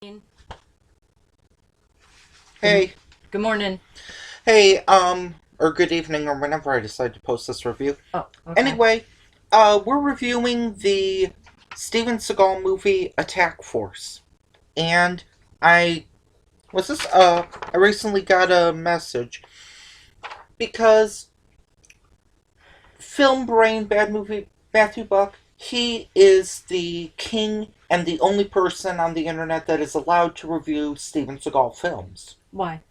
Good, Hey, good morning. hey, or good evening, or whenever I decide to post this review. Oh, okay. Anyway, we're reviewing the Steven Seagal movie Attack Force. And I, I recently got a message because Film Brain Bad Movie Matthew Buck, he is the king and the only person on the internet that is allowed to review Steven Seagal films. Why?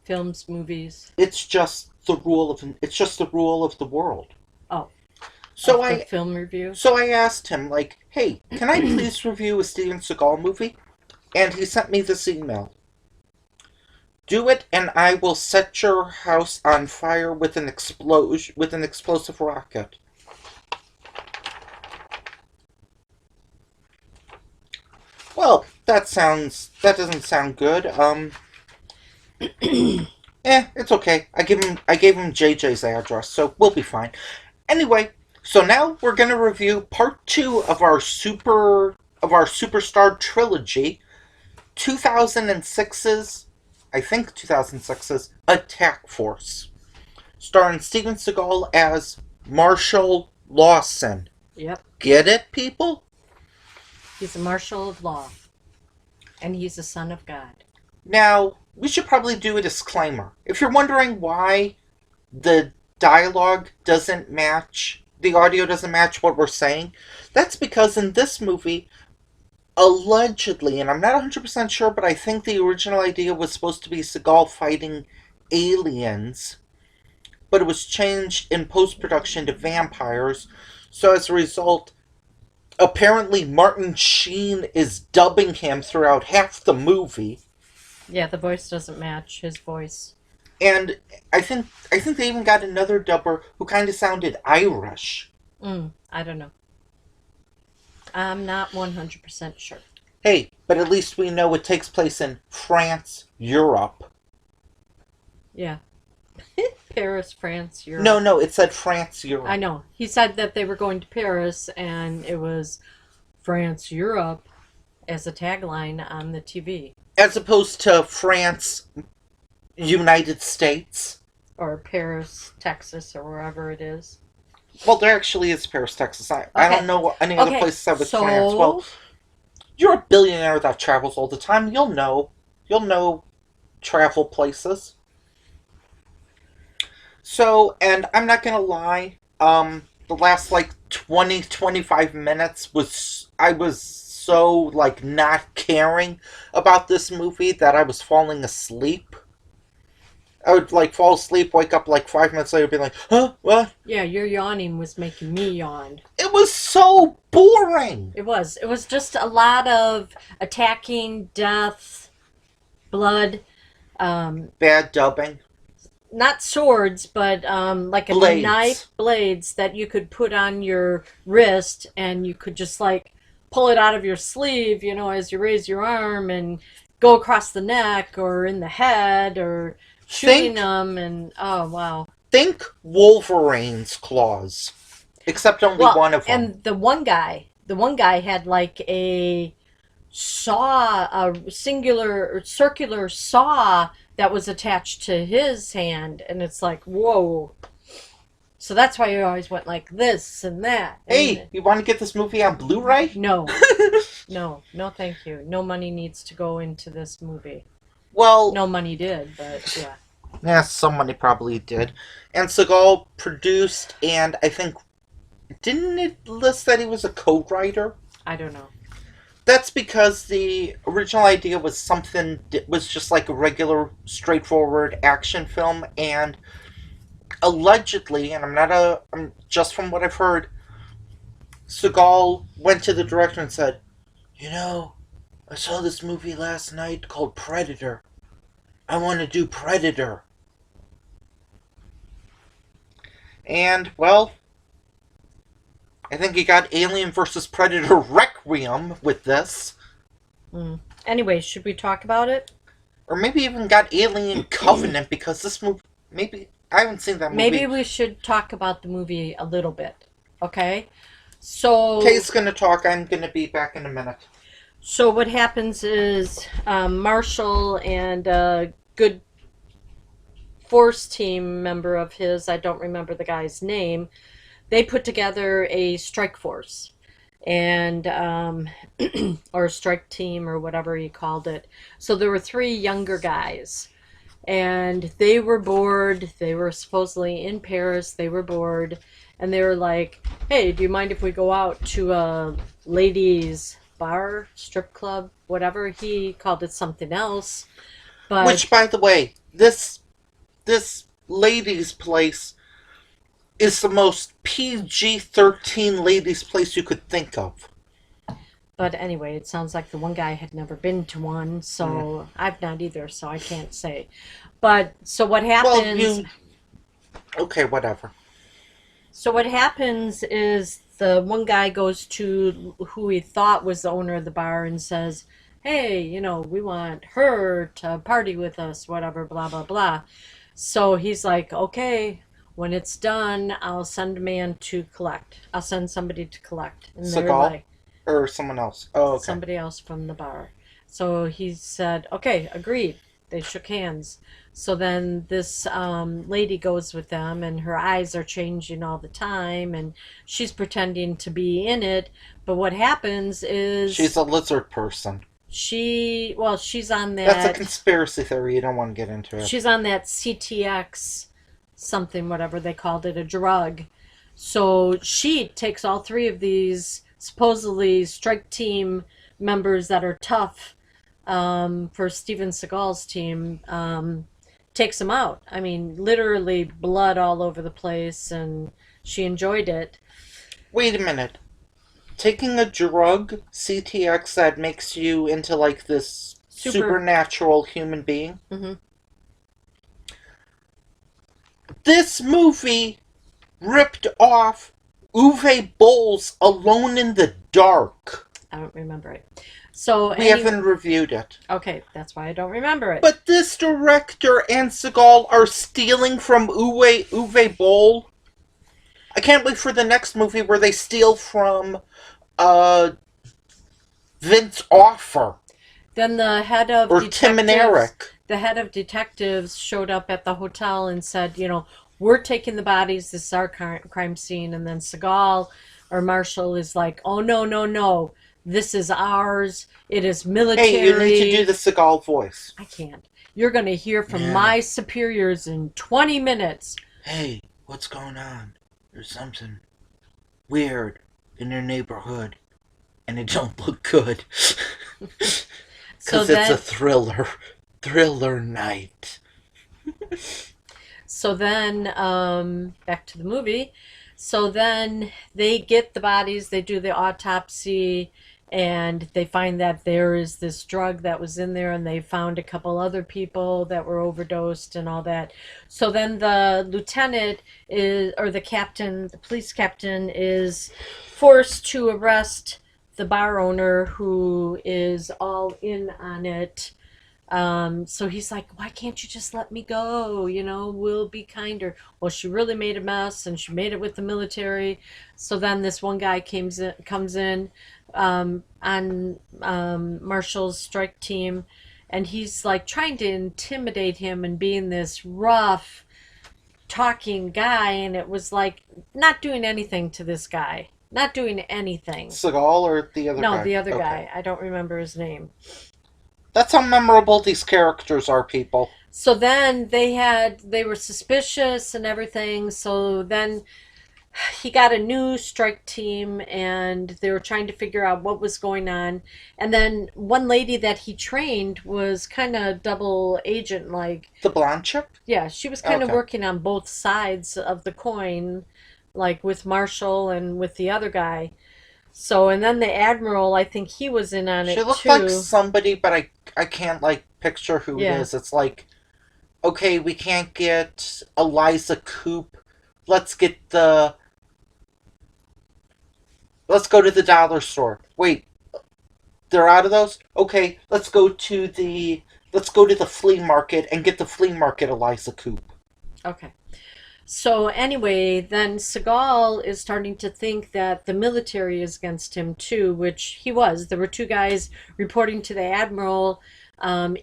Films, movies. It's just the rule of the world. Oh, So of the I film review. so I asked him like, "Hey, can I please review a Steven Seagal movie?" And he sent me this email. Do it and I will set your house on fire with an explosive rocket. Well, that doesn't sound good. It's okay. I gave him JJ's address, so we'll be fine. Anyway, so now we're gonna review part two of our superstar trilogy, 2006's, I think 2006's Attack Force, starring Steven Seagal as Marshall Lawson. Yep. Get it, people? He's a marshal of law, and he's a son of God. Now, we should probably do a disclaimer. If you're wondering why the dialogue doesn't match, the audio doesn't match what we're saying, that's because in this movie, allegedly, and I'm not 100% sure, but I think the original idea was supposed to be Seagal fighting aliens, but it was changed in post production to vampires. So as a result, apparently Martin Sheen is dubbing him throughout half the movie. Yeah, the voice doesn't match his voice. And I think they even got another dubber who kind of sounded Irish. I don't know. I'm not 100% sure. Hey, but at least we know it takes place in France, Europe. Yeah. Paris, France, Europe. No, it said France, Europe. I know. He said that they were going to Paris, and it was France, Europe as a tagline on the TV. As opposed to France, United States. Or Paris, Texas, or wherever it is. Well, there actually is Paris, Texas. I don't know any other places with so France. Well, you're a billionaire that travels all the time. You'll know. You'll know travel places. So, and I'm not gonna lie, the last like 20-25 minutes I was so like not caring about this movie that I was falling asleep. I would like fall asleep, wake up like 5 minutes later, be like, huh, what? Yeah, your yawning was making me yawn. It was so boring. It was. It was just a lot of attacking, death, blood. Bad dubbing. Not swords, but like a Blades. knife, blades that you could put on your wrist, and you could just like pull it out of your sleeve, as you raise your arm and go across the neck or in the head or shooting them. And oh wow. Think Wolverine's claws, except only one of them. And the one guy had like a saw, a singular or circular saw that was attached to his hand, and it's like, whoa. So that's why you always went like this and that. Hey, you want to get this movie on Blu-ray? No. No, thank you. No money needs to go into this movie. Well, no money did, but yeah. Yeah, some money probably did. And Seagal produced, and I think, didn't it list that he was a co-writer? I don't know. That's because the original idea was was just like a regular, straightforward action film, and allegedly, and I'm just from what I've heard, Seagal went to the director and said, I saw this movie last night called Predator. I want to do Predator. And, well, I think he got Alien vs. Predator Requiem with this. Anyway, should we talk about it? Or maybe even got Alien Covenant, because this movie, maybe, I haven't seen that movie. Maybe we should talk about the movie a little bit, okay? So... Kay's gonna talk, I'm gonna be back in a minute. So what happens is Marshall and a good force team member of his, I don't remember the guy's name, they put together a strike force and or a strike team or whatever he called it. So there were three younger guys and they were bored. They were supposedly in Paris. They were bored and they were like, "Hey, do you mind if we go out to a ladies bar, strip club, whatever?" He called it something else. Which, But by the way, this ladies' place is the most PG-13 ladies' place you could think of. anyway, it sounds like the one guy had never been to one, so I've not either, so I can't say. But so what Well, happens? okay, whatever. So what happens is the one guy goes to who he thought was the owner of the bar and says, "Hey, we want her to party with us, whatever, blah blah blah." So he's like, "Okay, when it's done, I'll send a man to collect. I'll send somebody to collect." And they're Seagal? like, Or someone else? Oh, okay. somebody else from the bar. So he said, "Okay, agreed." They shook hands. So then this lady goes with them, and her eyes are changing all the time, and she's pretending to be in it. But what happens She's is a lizard person. she's on That's a that conspiracy theory. You don't want to get into it. she's on that CTX something, whatever they called it, a drug. So she takes all three of these supposedly strike team members that are tough for Steven Seagal's team, takes them out. I mean, literally blood all over the place, and she enjoyed it. Wait a minute. Taking a drug, CTX, that makes you into like this Super. supernatural human being? Hmm. This movie ripped off Uwe Boll's Alone in the Dark. I don't remember it. So We haven't reviewed it. okay, that's why I don't remember it. But this director and Seagal are stealing from Uwe Boll. I can't wait for the next movie where they steal from Vince Offer Then the head of or Tim and detectives, Eric. the head of detectives showed up at the hotel and said, "We're taking the bodies. This is our crime scene." And then Seagal or Marshall is like, "Oh no, no, no! This is ours. It is military." Hey, you need to do the Seagal voice. I can't. You're going to hear from Yeah. my superiors in 20 minutes. Hey, what's going on? There's something weird in your neighborhood, and it don't look good. So Because it's a then, thriller night. back to the movie. So then they get the bodies, they do the autopsy, and they find that there is this drug that was in there, and they found a couple other people that were overdosed and all that. So then the lieutenant is, or the captain, the police captain is forced to arrest the bar owner who is all in on it. So he's like, "Why can't you just let me go? We'll be kinder." Well, she really made a mess and she made it with the military. So then this one guy comes in on Marshall's strike team, and he's like trying to intimidate him and being this rough talking guy, and it was like not doing anything to this guy. Not doing anything. Seagal or the other guy? No, the other Okay. guy. I don't remember his name. That's how memorable these characters are, people. So then they were suspicious and everything. So then he got a new strike team and they were trying to figure out what was going on. And then one lady that he trained was kind of double agent like. The blonde chick? Yeah, she was kind of Okay. working on both sides of the coin, like with Marshall and with the other guy. So, and then the Admiral, I think he was in on She it looked too. like somebody, but I can't like picture who Yeah. it is. It's like, okay, we can't get Eliza Coop. Let's go to the dollar store. Wait, they're out of those? Okay, let's go to the flea market and get the flea market Eliza Coop. Okay. So anyway, then Seagal is starting to think that the military is against him too, which he was. There were two guys reporting to the admiral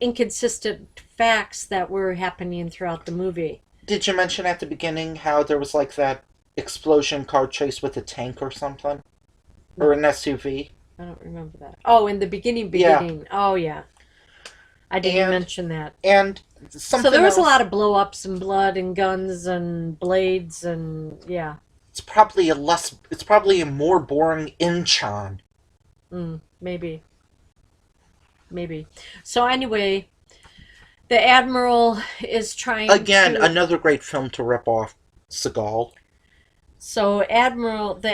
inconsistent facts that were happening throughout the movie. Did you mention at the beginning how there was like that explosion car chase with a tank or something? Or No, an SUV? I don't remember that. Oh, in the Yeah. beginning. Oh, yeah. I didn't And mention that. and So there something was a lot else. of blow ups and blood and guns and blades and yeah, It's probably a more boring Inchon. maybe, maybe. So anyway, the admiral is trying Again, to. another great film to rip off Seagal. So the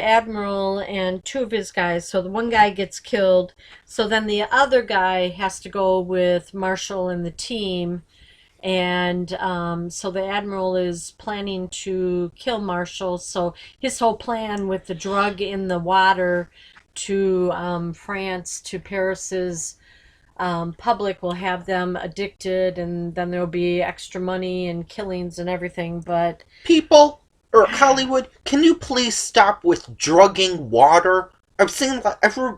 admiral and two of his guys. So the one guy gets killed. So then the other guy has to go with Marshall and the team. And so the admiral is planning to kill Marshall. So his whole plan with the drug in the water to France, to Paris's public, will have them addicted, and then there'll be extra money and killings and everything. But People, or Hollywood, can you please stop with drugging water?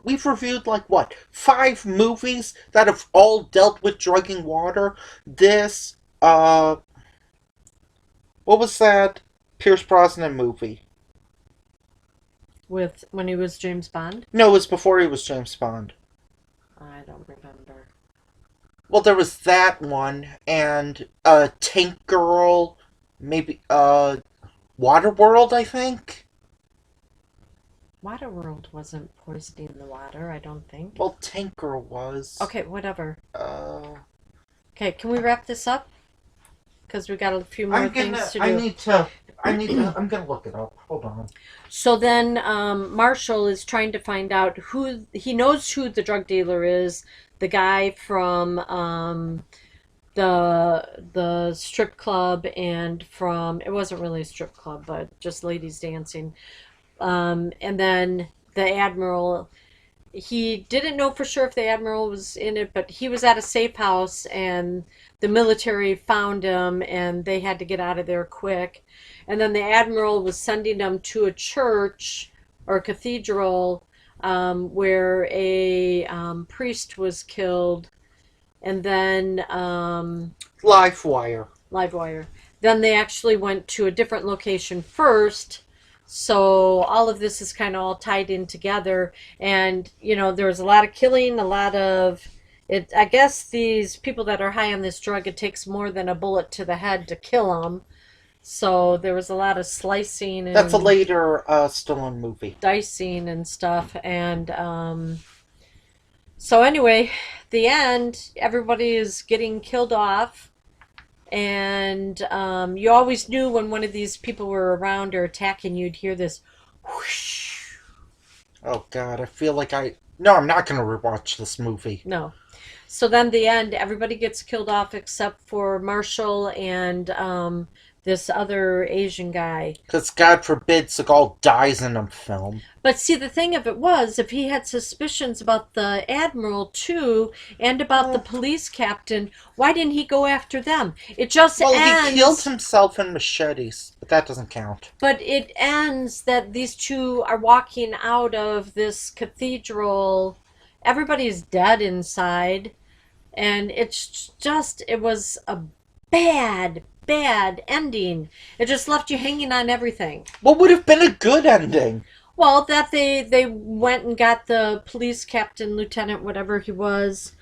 We've reviewed like what, 5 movies that have all dealt with drugging water. This, what was that Pierce Brosnan movie? with when he was James Bond, No, it was before he was James Bond. I don't remember. Well, there was that one, and Tank Girl, maybe Waterworld, I think. Waterworld wasn't poisoning the water, I don't think. Well, Tank Girl was. Okay, whatever. Uh, Okay, can we wrap this up? Because we got a few more things to do. I'm gonna look it up. Hold on. So then Marshall is trying to find out who he knows who the drug dealer is, the guy from the strip club, and from, it wasn't really a strip club, but just ladies dancing. And then the admiral, he didn't know for sure if the admiral was in it, but he was at a safe house and the military found him and they had to get out of there quick. And then the admiral was sending them to a church or a cathedral where a priest was killed. And then Live Wire. Livewire. Then they actually went to a different location first. So all of this is kind of all tied in together. And, you know, there was a lot of killing, a lot of it. I guess these people that are high on this drug, it takes more than a bullet to the head to kill them. So there was a lot of slicing and That's a later Stallone movie. dicing and stuff. And so anyway, the end, everybody is getting killed off. And you always knew when one of these people were around or attacking, you'd hear this whoosh. Oh God, I feel like I. No, I'm not gonna rewatch this movie. No. So then the end, everybody gets killed off except for Marshall and this other Asian guy. Because God forbid Seagal dies in a film. But see, the thing of it was, if he had suspicions about the admiral too, and about the police captain, why didn't he go after them? It just ends. He killed himself in machetes, but that doesn't count. But it ends that these two are walking out of this cathedral. Everybody's dead inside. And it was a bad, bad ending. It just left you hanging on everything. What would have been a good ending? Well, that they went and got the police captain, lieutenant, whatever he was,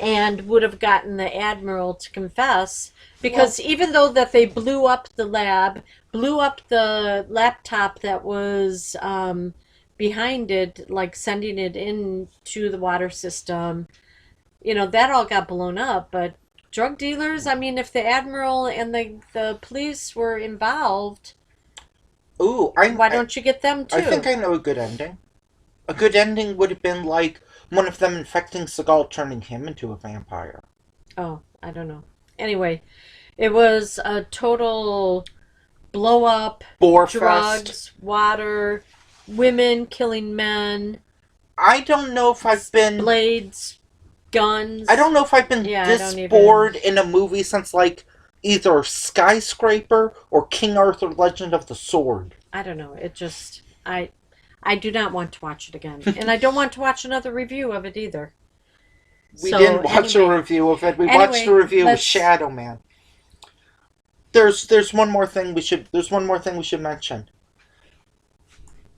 and would have gotten the admiral to confess. Because even though that they blew up the lab, blew up the laptop that was behind it, like sending it into the water system, you know, that all got blown up. But drug dealers, I mean, if the admiral and the police were involved, Ooh, why don't you get them too? I think I know a good ending. A good ending would have been like one of them infecting Seagal, turning him into a vampire. Oh, I don't know. Anyway, it was a total blow up, drugs, water, women killing men. I don't know if I've been blades, guns. I don't know if I've been this bored in a movie since like either Skyscraper or King Arthur Legend of the Sword. I don't know. It just I do not want to watch it again, and I don't want to watch another review of it either. We So, didn't watch a anyway, review of it. We watched a review of Shadow Man. There's one more thing we should mention.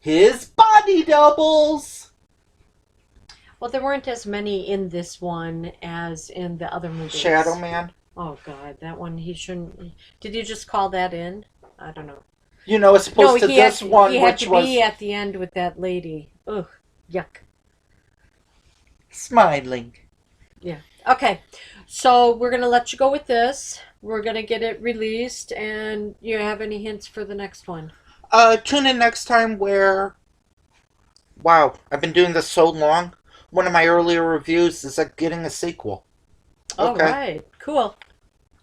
His body doubles. Well, there weren't as many in this one as in the other movies. Shadow Man. Oh God, that one he shouldn't. Did you just call that in? I don't know. You know, as opposed to this one, he had which to was be at the end with that lady. Ugh, yuck. smiling. Yeah. Okay. So we're gonna let you go with this. We're gonna get it released, and you have any hints for the next one? Tune in next time where... Wow, I've been doing this so long. One of my earlier reviews is like getting a sequel. All Okay. right. Cool.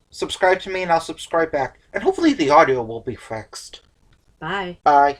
Subscribe to me and I'll subscribe back. And hopefully the audio will be fixed. Bye. Bye.